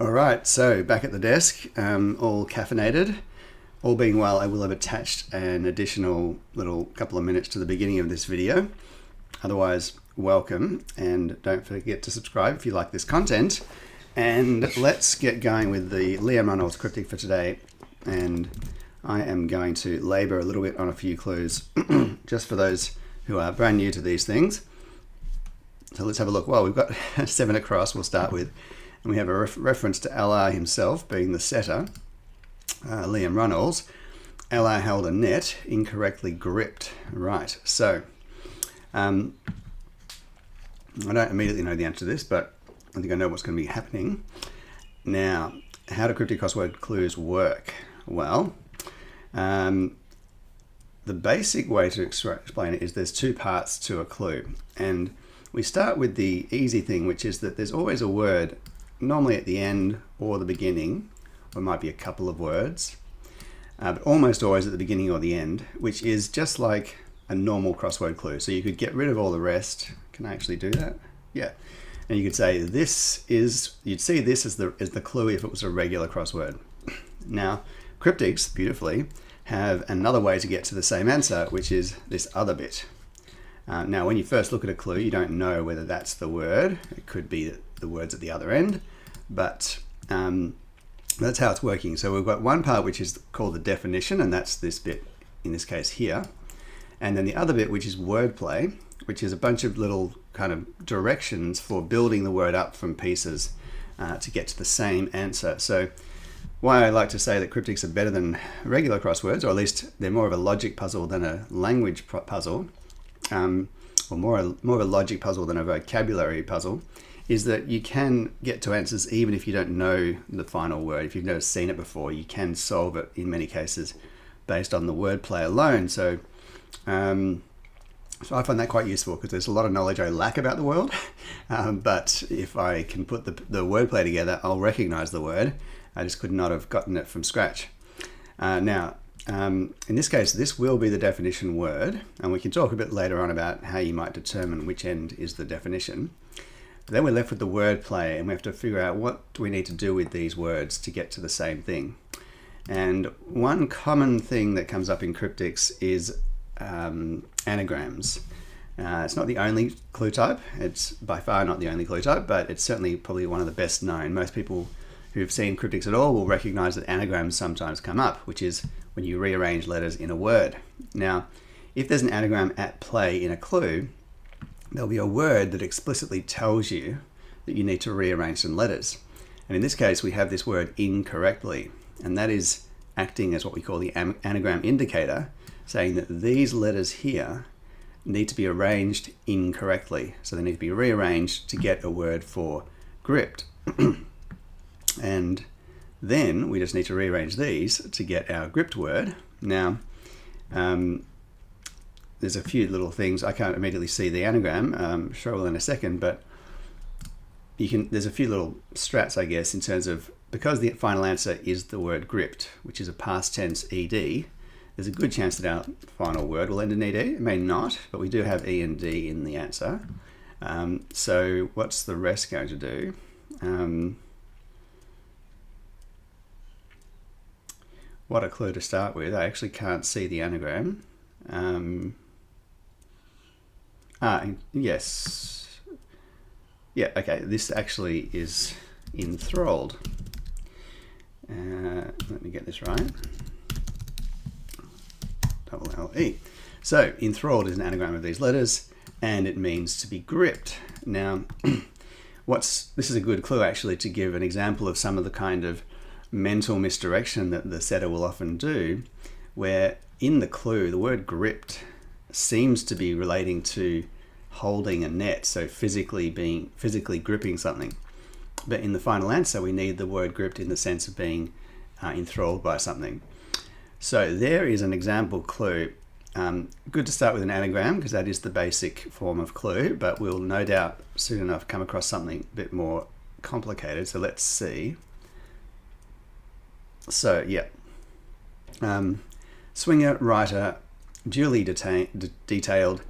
All right, so back at the desk, all caffeinated. All being well, I will have attached an additional little couple of minutes to the beginning of this video. Otherwise, welcome, and don't forget to subscribe if you like this content. And let's get going with the Liam Runnalls cryptic for today. And I am going to labor a little bit on a few clues, just for those who are brand new to these things. So let's have a look. Well, we've got 7 across, we'll start with. And we have a reference to LR himself being the setter, Liam Runnalls. LR held a net, incorrectly gripped. Right, so I don't immediately know the answer to this, but I think I know what's going to be happening. Now, how do cryptic crossword clues work? Well, the basic way to explain it is there's 2 parts to a clue. And we start with the easy thing, which is that there's always a word, normally at the end or the beginning, or it might be a couple of words, but almost always at the beginning or the end, which is just like a normal crossword clue. So you could get rid of all the rest. Can I actually do that? Yeah. And you could say this is, you'd see this as the clue if it was a regular crossword. Now, cryptics, beautifully, have another way to get to the same answer, which is this other bit. Now, when you first look at a clue, you don't know whether that's the word. It could be the words at the other end, but that's how it's working. So we've got one part which is called the definition, and that's this bit, in this case here. And then the other bit, which is wordplay, which is a bunch of little kind of directions for building the word up from pieces to get to the same answer. So why I like to say that cryptics are better than regular crosswords, or at least they're more of a logic puzzle than a language puzzle, or more of a logic puzzle than a vocabulary puzzle, is that you can get to answers even if you don't know the final word. If you've never seen it before, you can solve it in many cases based on the wordplay alone. So I find that quite useful because there's a lot of knowledge I lack about the world, but if I can put the wordplay together, I'll recognize the word. I just could not have gotten it from scratch. Now, in this case, this will be the definition word, and we can talk a bit later on about how you might determine which end is the definition. But then we're left with the word play, and we have to figure out what do we need to do with these words to get to the same thing. And one common thing that comes up in cryptics is anagrams. It's not the only clue type. It's by far not the only clue type, but it's certainly probably one of the best known. Most people who've seen cryptics at all will recognize that anagrams sometimes come up, which is when you rearrange letters in a word. Now, if there's an anagram at play in a clue, there'll be a word that explicitly tells you that you need to rearrange some letters. And in this case, we have this word incorrectly, and that is acting as what we call the anagram indicator, saying that these letters here need to be arranged incorrectly. So they need to be rearranged to get a word for gripped. And then we just need to rearrange these to get our gripped word. Now, there's a few little things. I can't immediately see the anagram, sure I will in a second, but there's a few little strats, I guess, in terms of, because the final answer is the word gripped, which is a past tense ed, there's a good chance that our final word will end in ed. It may not, but we do have e and d in the answer. So what's the rest going to do? What a clue to start with. I actually can't see the anagram. Yes. Yeah, okay, this actually is enthralled. Let me get this right. Double L-E. So, enthralled is an anagram of these letters, and it means to be gripped. Now, this is a good clue actually to give an example of some of the kind of mental misdirection that the setter will often do, where in the clue, the word gripped seems to be relating to holding a net, so physically gripping something. But in the final answer, we need the word gripped in the sense of being enthralled by something. So there is an example clue. Good to start with an anagram because that is the basic form of clue, but we'll no doubt soon enough come across something a bit more complicated. So let's see. So yeah, swinger, writer, duly detailed,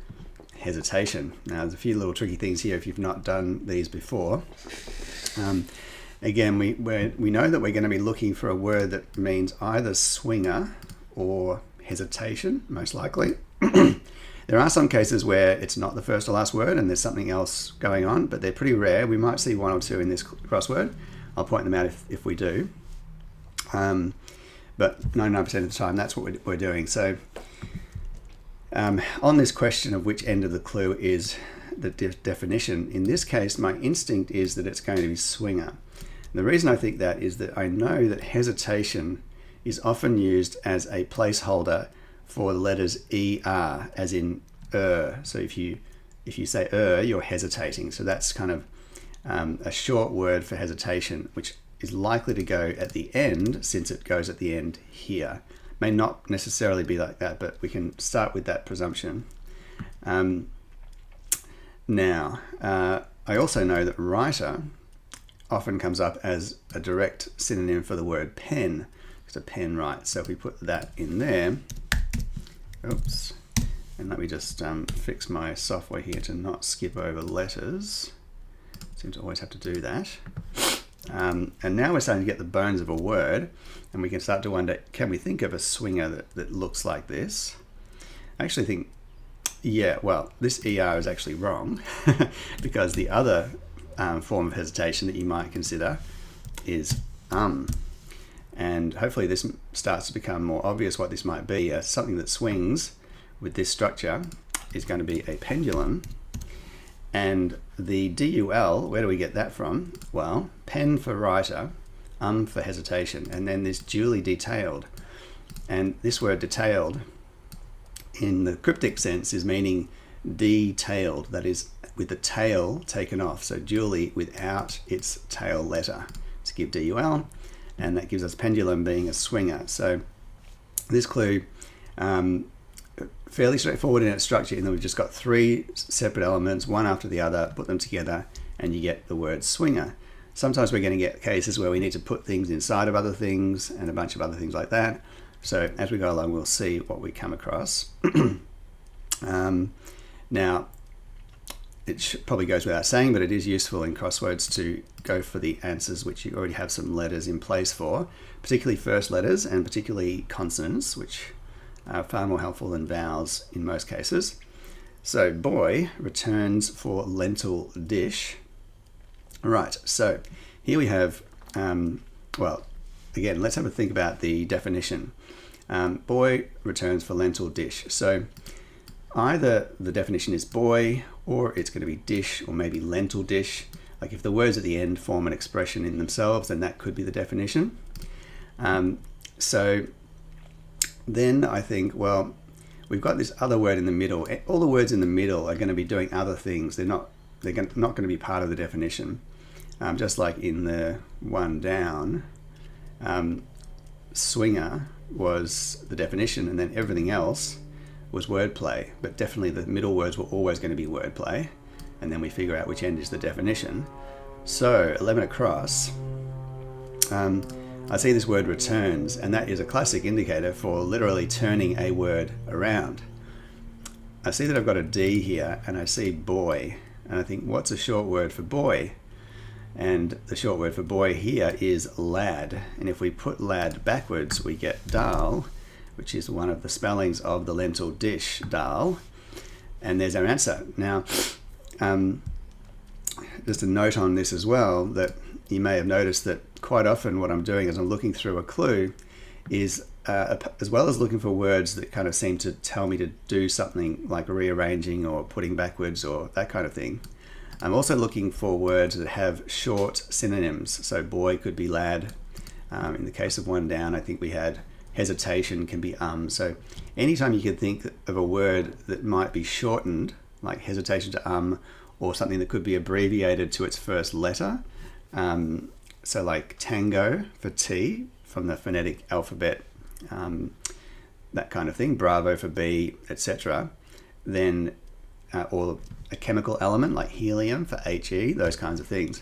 hesitation. Now there's a few little tricky things here if you've not done these before. again, we know that we're going to be looking for a word that means either swinger or hesitation, most likely. There are some cases where it's not the first or last word and there's something else going on, but they're pretty rare. We might see one or two in this crossword. I'll point them out if we do. But 99% of the time, that's what we're doing. So on this question of which end of the clue is the definition, in this case, my instinct is that it's going to be swinger. And the reason I think that is that I know that hesitation is often used as a placeholder for the letters ER, as in So if you say you're hesitating. So that's kind of a short word for hesitation, which is likely to go at the end, since it goes at the end here. May not necessarily be like that, but we can start with that presumption. Now, I also know that writer often comes up as a direct synonym for the word pen. It's a pen writes. So if we put that in there, oops, and let me just fix my software here to not skip over letters. Seem to always have to do that. And now we're starting to get the bones of a word, and we can start to wonder, can we think of a swinger that looks like this? I actually think, yeah, well, this ER is actually wrong because the other form of hesitation that you might consider is and hopefully this starts to become more obvious what this might be. Something that swings with this structure is going to be a pendulum. And the DUL, where do we get that from? Well, pen for writer, for hesitation, and then this duly detailed. And this word detailed in the cryptic sense is meaning detailed, that is with the tail taken off. So duly without its tail letter to give DUL, and that gives us pendulum being a swinger. So this clue, fairly straightforward in its structure, in that we've just got three separate elements, one after the other, put them together, and you get the word swinger. Sometimes we're going to get cases where we need to put things inside of other things and a bunch of other things like that. So as we go along, we'll see what we come across. Now, it probably goes without saying, but it is useful in crosswords to go for the answers which you already have some letters in place for, particularly first letters and particularly consonants, which are far more helpful than vowels in most cases. So boy returns for lentil dish. Right, so here we have, well, again, let's have a think about the definition. Boy returns for lentil dish. So either the definition is boy, or it's going to be dish, or maybe lentil dish. Like if the words at the end form an expression in themselves, then that could be the definition. So then I think, well, we've got this other word in the middle. All the words in the middle are going to be doing other things. They're not going to be part of the definition. Just like in the one down, swinger was the definition, and then everything else was wordplay. But definitely the middle words were always going to be wordplay, and then we figure out which end is the definition. So 11 across, I see this word returns, and that is a classic indicator for literally turning a word around. I see that I've got a D here, and I see boy, and I think, what's a short word for boy? And the short word for boy here is lad, and if we put lad backwards, we get dal, which is one of the spellings of the lentil dish, dal, and there's our answer. Now, just a note on this as well, that you may have noticed that quite often what I'm doing as I'm looking through a clue is, as well as looking for words that kind of seem to tell me to do something like rearranging or putting backwards or that kind of thing, I'm also looking for words that have short synonyms. So boy could be lad. In the case of one down, I think we had hesitation can be So anytime you could think of a word that might be shortened, like hesitation to or something that could be abbreviated to its first letter, so like tango for T from the phonetic alphabet, that kind of thing, bravo for B, etc. Then, or a chemical element like helium for HE, those kinds of things.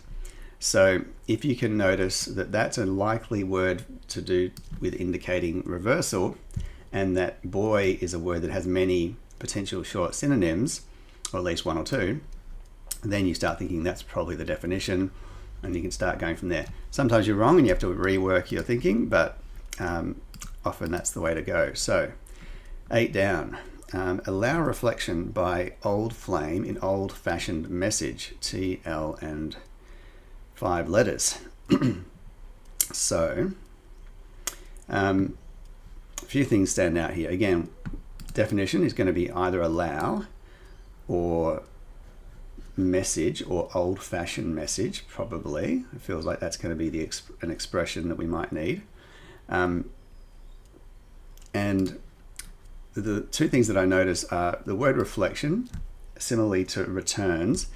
So if you can notice that that's a likely word to do with indicating reversal, and that boy is a word that has many potential short synonyms, or at least one or two, then you start thinking that's probably the definition. and you can start going from there. Sometimes you're wrong and you have to rework your thinking, but often that's the way to go. So 8 down. Allow reflection by old flame in old-fashioned message, T, L, and 5 letters. So a few things stand out here. Again, definition is going to be either allow or message or old-fashioned message, probably. It feels like that's going to be an expression that we might need. And the two things that I notice are the word reflection, similarly to returns.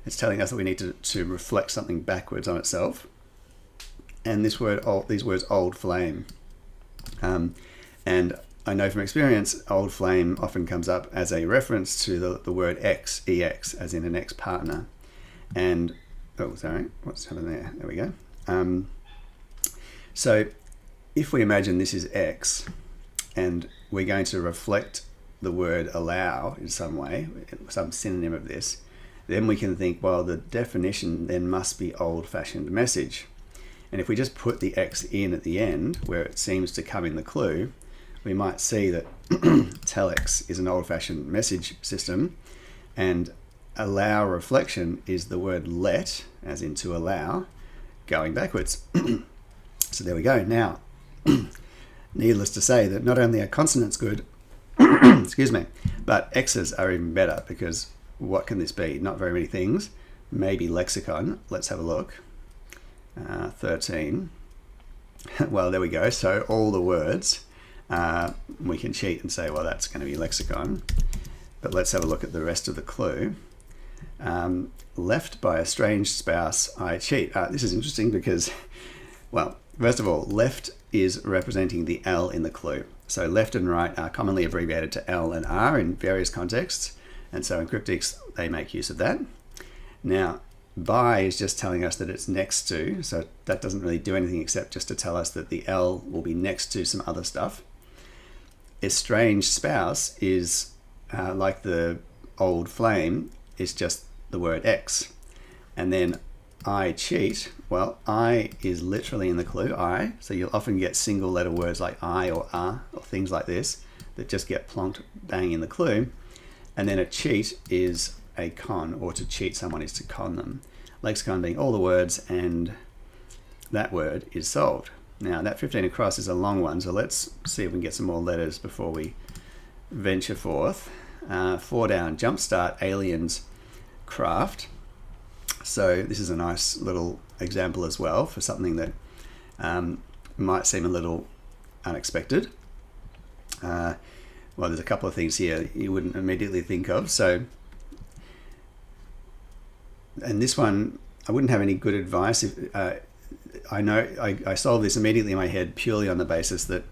It's telling us that we need to reflect something backwards on itself. And these words old flame. And I know from experience, old flame often comes up as a reference to the word ex, ex, as in an ex-partner. And, oh, sorry, what's happened there? There we go. So if we imagine this is ex, and we're going to reflect the word allow in some way, some synonym of this, then we can think, well, the definition then must be old-fashioned message. And if we just put the X in at the end, where it seems to come in the clue, we might see that telex is an old-fashioned message system, and allow reflection is the word let, as in to allow, going backwards. So there we go. Now, needless to say that not only are consonants good, excuse me, but X's are even better, because what can this be? Not very many things. Maybe lexicon. Let's have a look. 13. Well, there we go. So all the words, we can cheat and say, well, that's going to be lexicon. But let's have a look at the rest of the clue. Left by a strange spouse, I cheat. This is interesting because, well, first of all, left is representing the L in the clue. So left and right are commonly abbreviated to L and R in various contexts. And so in Cryptics, they make use of that. Now, by is just telling us that it's next to, so that doesn't really do anything except just to tell us that the L will be next to some other stuff. Estranged spouse is like the old flame, is just the word X. And then I cheat, well, I is literally in the clue, I, so you'll often get single letter words like I or or things like this that just get plonked bang in the clue. And then a cheat is a con, or to cheat someone is to con them. Lexicon being all the words, and that word is solved. Now that 15 across is a long one, so let's see if we can get some more letters before we venture forth. 4 down, jumpstart aliens craft. So this is a nice little example as well for something that might seem a little unexpected. Well, there's a couple of things here you wouldn't immediately think of. So, and this one, I wouldn't have any good advice. If I know I solved this immediately in my head purely on the basis that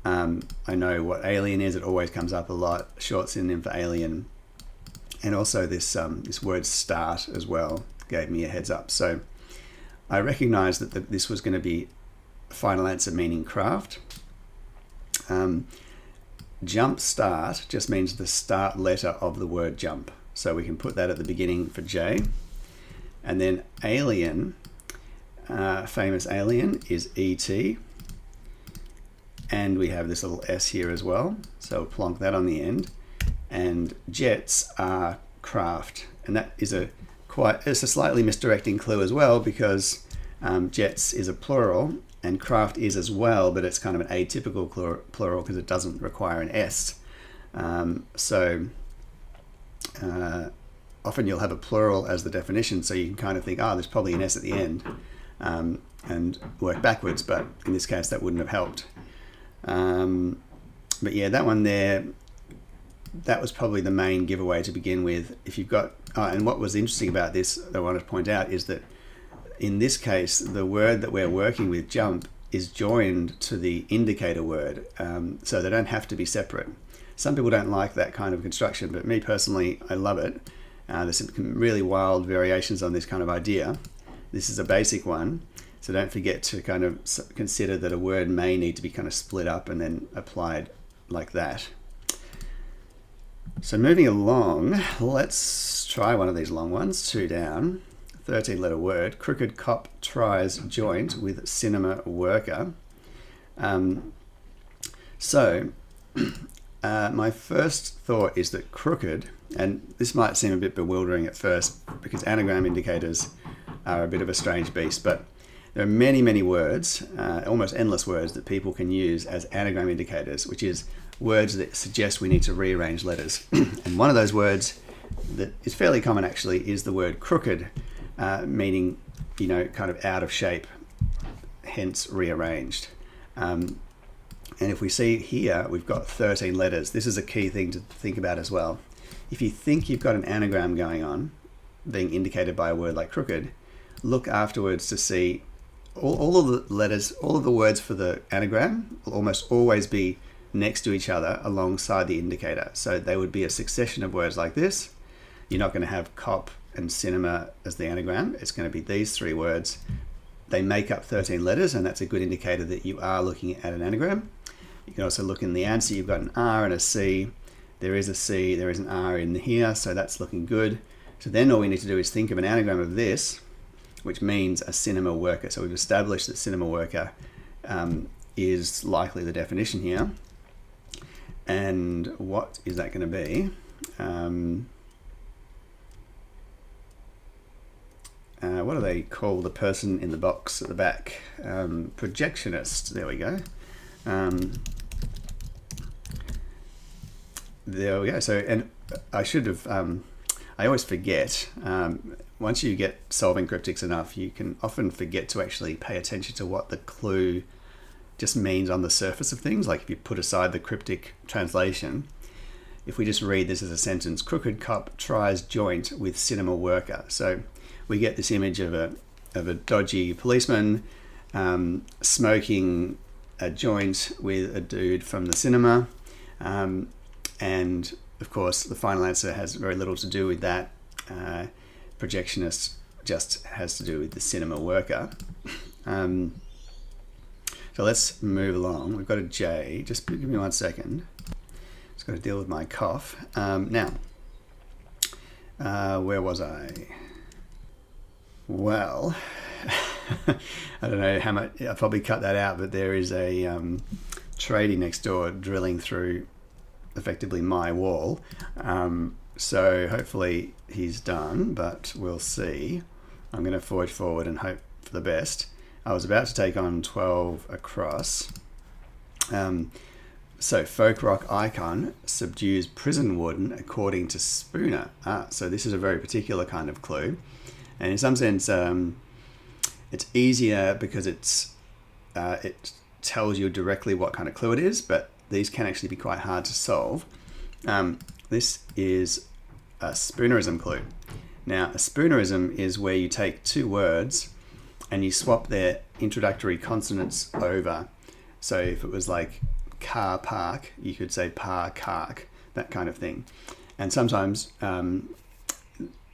I know what alien is. It always comes up a lot. Short synonym for alien, and also this this word start as well gave me a heads up. So I recognized that this was going to be final answer meaning craft. Jump start just means the start letter of the word jump. So we can put that at the beginning for J. And then alien, famous alien is ET. And we have this little S here as well. So plonk that on the end. And jets are craft. And that is it's a slightly misdirecting clue as well, because jets is a plural and craft is as well, but it's kind of an atypical plural because it doesn't require an S. Often you'll have a plural as the definition, so you can kind of think, there's probably an S at the end, and work backwards, but in this case that wouldn't have helped. But yeah, that one there, that was probably the main giveaway to begin with. If you've got, and what was interesting about this that I wanted to point out is that in this case, the word that we're working with, jump, is joined to the indicator word, so they don't have to be separate. Some people don't like that kind of construction, but me personally, I love it. There's some really wild variations on this kind of idea. This is a basic one, so don't forget to kind of consider that a word may need to be kind of split up and then applied like that. So moving along, let's try one of these long ones, 2 down. 13-letter word. Crooked cop tries joint with cinema worker. My first thought is that crooked, and this might seem a bit bewildering at first because anagram indicators are a bit of a strange beast, but there are many, many words, almost endless words that people can use as anagram indicators, which is words that suggest we need to rearrange letters. And one of those words that is fairly common actually is the word crooked, meaning, kind of out of shape, hence rearranged. And if we see here, we've got 13 letters. This is a key thing to think about as well. If you think you've got an anagram going on, being indicated by a word like crooked, look afterwards to see all of the letters, all of the words for the anagram will almost always be next to each other alongside the indicator. So they would be a succession of words like this. You're not going to have cop and cinema as the anagram. It's going to be these three words. They make up 13 letters, and that's a good indicator that you are looking at an anagram. You can also look in the answer. You've got an R and a C. There is a C, there is an R in here, so that's looking good. So then all we need to do is think of an anagram of this, which means a cinema worker. So we've established that cinema worker is likely the definition here. And what is that going to be? What do they call the person in the box at the back? Projectionist, there we go. There we go. So, and I should have, I always forget, once you get solving cryptics enough, you can often forget to actually pay attention to what the clue just means on the surface of things. Like if you put aside the cryptic translation, if we just read this as a sentence, crooked cop tries joint with cinema worker. So we get this image of a dodgy policeman smoking a joint with a dude from the cinema. And of course, the final answer has very little to do with that. Projectionist just has to do with the cinema worker. So let's move along. We've got a J. Just give me 1 second. Just got to deal with my cough. Now, where was I? Well, I don't know how much. I'll probably cut that out, but there is a tradie next door drilling through effectively my wall. So hopefully he's done, but we'll see. I'm going to forge forward and hope for the best. I was about to take on 12 across. So folk rock icon subdues prison warden according to Spooner. So this is a very particular kind of clue. And in some sense, it's easier because it tells you directly what kind of clue it is, but these can actually be quite hard to solve. This is a Spoonerism clue. Now, a Spoonerism is where you take two words and you swap their introductory consonants over. So if it was like car park, you could say par cark, that kind of thing. And sometimes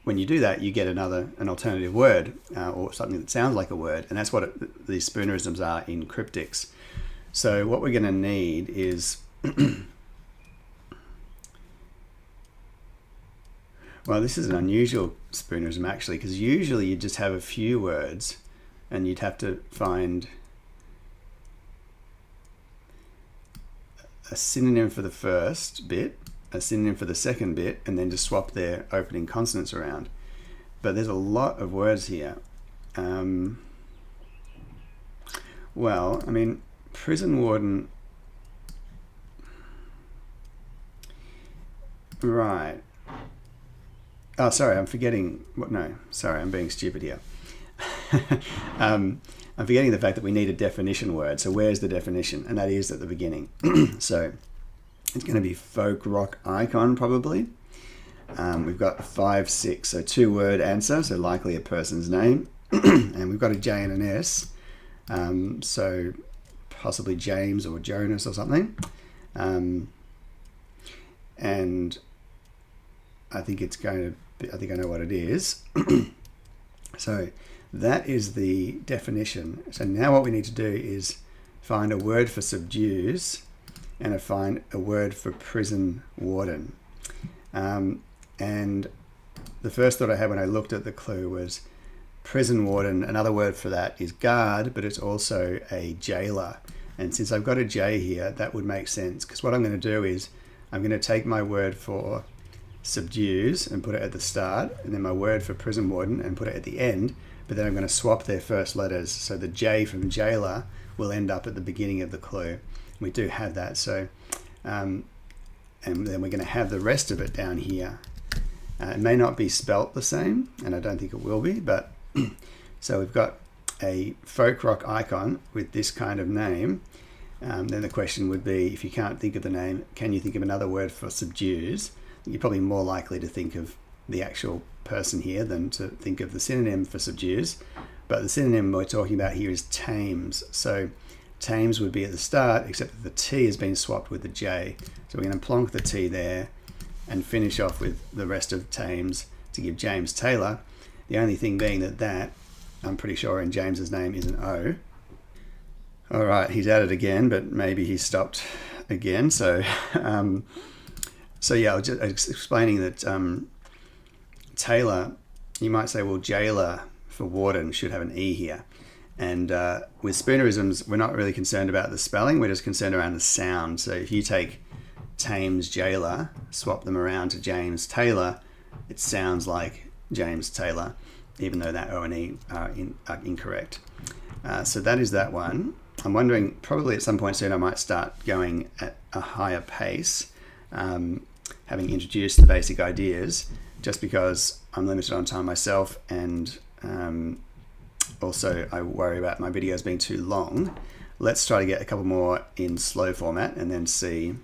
when you do that, you get an alternative word or something that sounds like a word. And that's what these Spoonerisms are in cryptics. So what we're going to need is, well, this is an unusual Spoonerism actually, because usually you just have a few words and you'd have to find a synonym for the first bit, a synonym for the second bit, and then just swap their opening consonants around. But there's a lot of words here. Well, I mean, prison warden, right. Oh, sorry, I'm forgetting, I'm being stupid here. I'm forgetting the fact that we need a definition word. So where's the definition? And that is at the beginning. So it's going to be folk rock icon probably. We've got 5, 6, so 2-word answer, so likely a person's name. And we've got a J and an S, so possibly James or Jonas or something. And I think it's going to be, I think I know what it is. So that is the definition. So now what we need to do is find a word for subdues and find a word for prison warden. And the first thought I had when I looked at the clue was prison warden, another word for that is guard, but it's also a jailer. And since I've got a J here, that would make sense, because what I'm going to do is I'm going to take my word for subdues and put it at the start, and then my word for prison warden and put it at the end, but then I'm going to swap their first letters. So the J from jailer will end up at the beginning of the clue. We do have that, so and then we're going to have the rest of it down here. It may not be spelt the same, and I don't think it will be, but so we've got a folk rock icon with this kind of name. Then the question would be, if you can't think of the name, can you think of another word for subdues? You're probably more likely to think of the actual person here than to think of the synonym for subdues. But the synonym we're talking about here is tames. So tames would be at the start, except that the T has been swapped with the J. So we're going to plonk the T there and finish off with the rest of tames to give James Taylor. The only thing being that I'm pretty sure in James's name is an O. All right, he's at it again, but maybe he stopped again. So, yeah, I was just explaining that Taylor, you might say, well, jailer for warden should have an E here. And with spoonerisms, we're not really concerned about the spelling. We're just concerned around the sound. So if you take Tames jailer, swap them around to James Taylor, it sounds like James Taylor, even though that O and E are incorrect. So that is that one. I'm wondering, probably at some point soon I might start going at a higher pace, having introduced the basic ideas, just because I'm limited on time myself, and also I worry about my videos being too long. Let's try to get a couple more in slow format and then see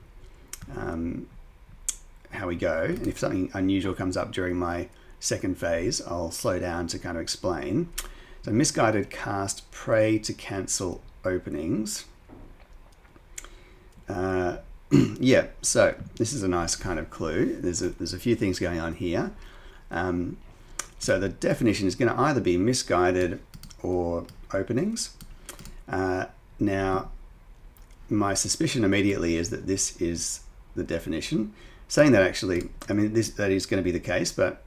how we go. And if something unusual comes up during my second phase, I'll slow down to kind of explain. So misguided cast prey to cancel openings. Yeah, so this is a nice kind of clue. There's a few things going on here. So the definition is going to either be misguided or openings. Now, my suspicion immediately is that this is the definition. Saying that, actually, I mean, that is going to be the case, but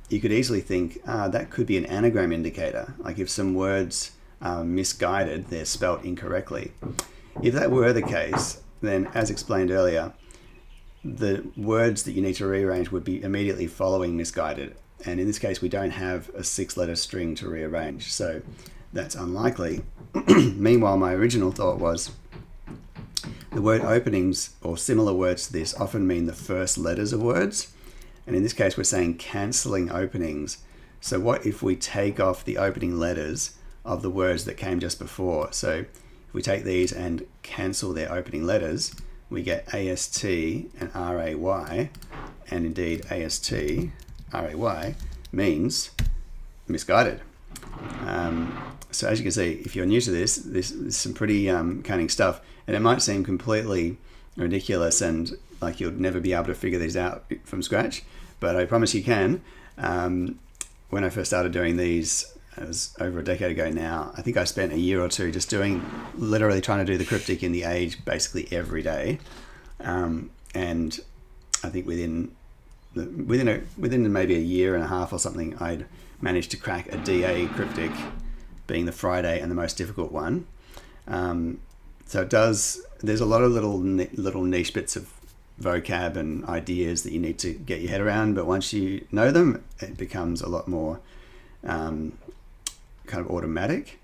you could easily think that could be an anagram indicator. Like if some words are misguided, they're spelt incorrectly. If that were the case, then as explained earlier, the words that you need to rearrange would be immediately following misguided. And in this case, we don't have a 6-letter string to rearrange, so that's unlikely. Meanwhile, my original thought was the word openings, or similar words to this, often mean the first letters of words. And in this case, we're saying cancelling openings. So what if we take off the opening letters of the words that came just before? So if we take these and cancel their opening letters, we get AST and RAY, and indeed AST, RAY means misguided. So as you can see, if you're new to this is some pretty cunning stuff, and it might seem completely ridiculous and like you'll never be able to figure these out from scratch, but I promise you can. When I first started doing these, it was over a decade ago now, I think I spent a year or two just literally trying to do the cryptic in the Age basically every day. And I think within maybe a year and a half or something, I'd managed to crack a DA cryptic, being the Friday and the most difficult one. So there's a lot of little niche bits of vocab and ideas that you need to get your head around, but once you know them, it becomes a lot more kind of automatic,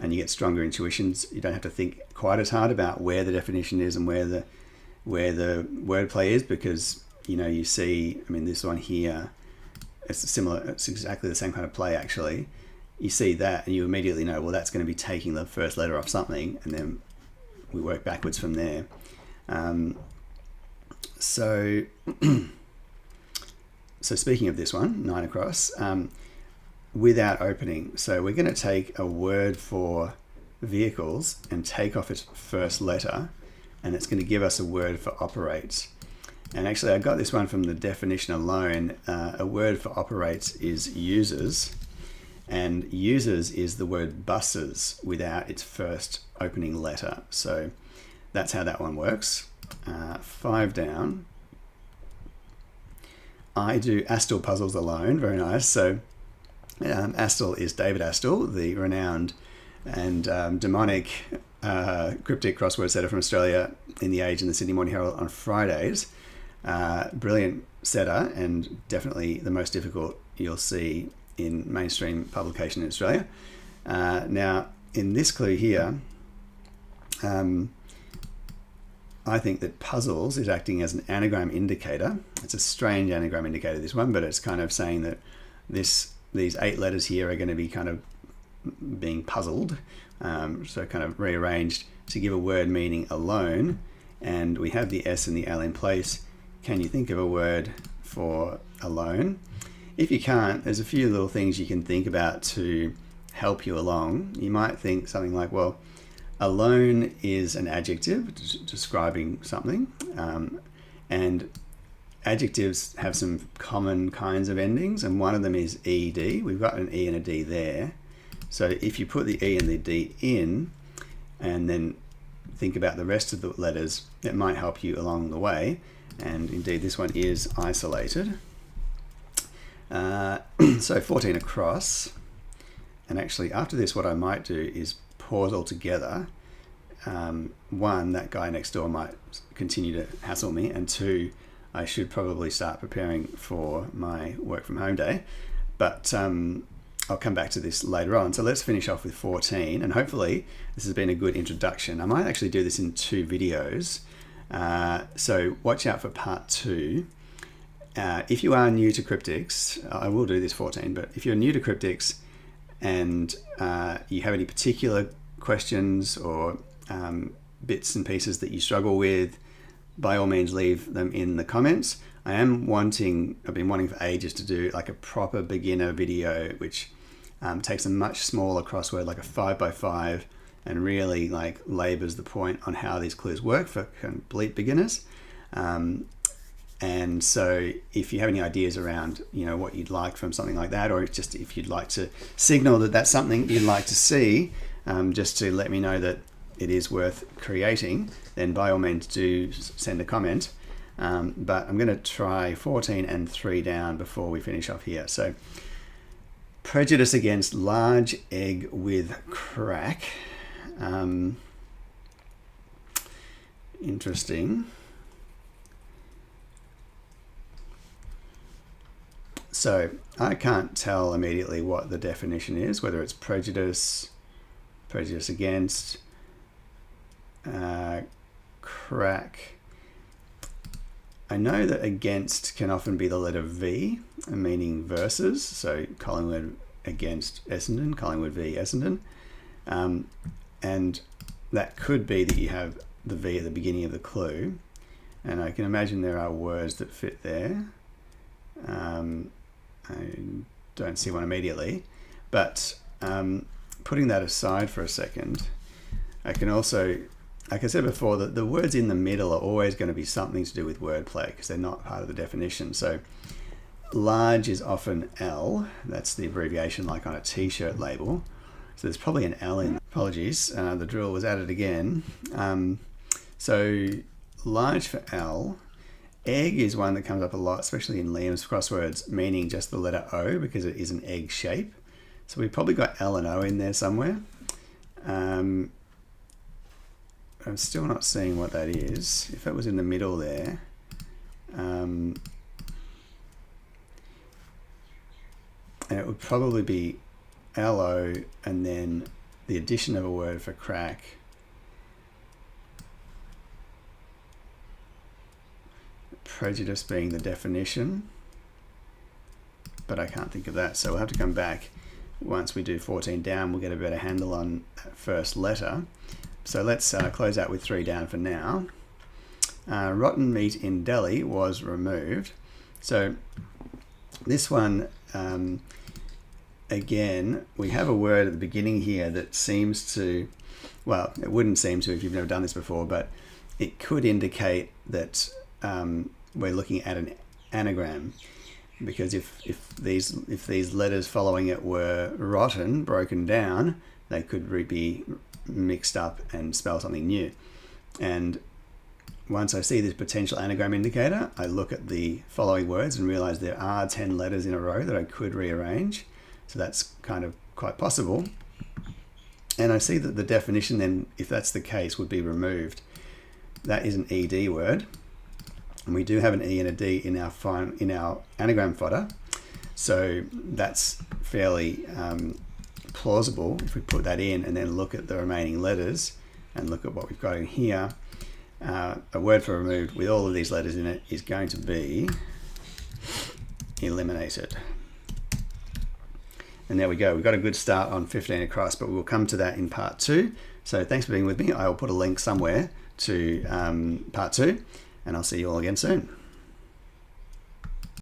and you get stronger intuitions. You don't have to think quite as hard about where the definition is and where the wordplay is, because you see, I mean, this one here, it's exactly the same kind of play actually. You see that and you immediately know, well, that's going to be taking the first letter off something, and then we work backwards from there. So speaking of this one, 9 across, without opening. So we're going to take a word for vehicles and take off its first letter, and it's going to give us a word for operates. And actually, I got this one from the definition alone. A word for operates is users, and users is the word buses without its first opening letter. So that's how that one works. 5 down. I do Astle puzzles alone. Very nice. So Astle is David Astle, the renowned and demonic cryptic crossword setter from Australia in The Age and the Sydney Morning Herald on Fridays. Brilliant setter, and definitely the most difficult you'll see in mainstream publication in Australia. Now, in this clue here, I think that puzzles is acting as an anagram indicator. It's a strange anagram indicator, this one, but it's kind of saying that these 8 letters here are going to be kind of being puzzled, so kind of rearranged to give a word meaning alone. And we have the S and the L in place. Can you think of a word for alone? If you can't, there's a few little things you can think about to help you along. You might think something like, well, alone is an adjective describing something, and adjectives have some common kinds of endings, and one of them is ed. We've got an E and a D there. So if you put the E and the D in and then think about the rest of the letters, it might help you along the way. And indeed, this one is isolated. So 14 across. And actually, after this, what I might do is pause altogether. 1, that guy next door might continue to hassle me, and 2, I should probably start preparing for my work from home day. But I'll come back to this later on. So let's finish off with 14, and hopefully this has been a good introduction. I might actually do this in 2 videos. So watch out for part 2. If you are new to Cryptics, I will do this 14, but if you're new to Cryptics and you have any particular questions or bits and pieces that you struggle with, by all means leave them in the comments. I've been wanting for ages to do like a proper beginner video, which takes a much smaller crossword, like a 5x5, and really like labors the point on how these clues work for complete beginners. And so if you have any ideas around, what you'd like from something like that, or just if you'd like to signal that that's something you'd like to see, just to let me know that it is worth creating, then by all means do send a comment. But I'm going to try 14 and 3 down before we finish off here. So prejudice against large egg with crack. Interesting. So I can't tell immediately what the definition is, whether it's prejudice against, crack. I know that against can often be the letter V, meaning versus. So Collingwood against Essendon, Collingwood v Essendon. And that could be that you have the V at the beginning of the clue. And I can imagine there are words that fit there. I don't see one immediately. But putting that aside for a second, I can also, like I said before, that the words in the middle are always going to be something to do with wordplay because they're not part of the definition. So large is often L. That's the abbreviation like on a t-shirt label. So there's probably an L in. Apologies, the drill was added again. So large for L. Egg is one that comes up a lot, especially in Liam's crosswords, meaning just the letter O because it is an egg shape. So we've probably got L and O in there somewhere. I'm still not seeing what that is. If it was in the middle there, and it would probably be LO and then the addition of a word for crack. Prejudice being the definition, but I can't think of that. So we'll have to come back once we do 14 down. We'll get a better handle on that first letter. So let's close out with 3 down for now. Rotten meat in Delhi was removed. So this one, again, we have a word at the beginning here that seems to, well, it wouldn't seem to if you've never done this before, but it could indicate that we're looking at an anagram, because if these letters following it were rotten, broken down, they could be mixed up and spell something new. And once I see this potential anagram indicator, I look at the following words and realize there are 10 letters in a row that I could rearrange. So that's kind of quite possible. And I see that the definition then, if that's the case, would be removed. That is an ED word. And we do have an E and a D in our anagram fodder. So that's fairly plausible if we put that in and then look at the remaining letters and look at what we've got in here. A word for removed with all of these letters in it is going to be eliminated. And there we go. We've got a good start on 15 across, but we'll come to that in part 2. So thanks for being with me. I will put a link somewhere to part 2, and I'll see you all again soon.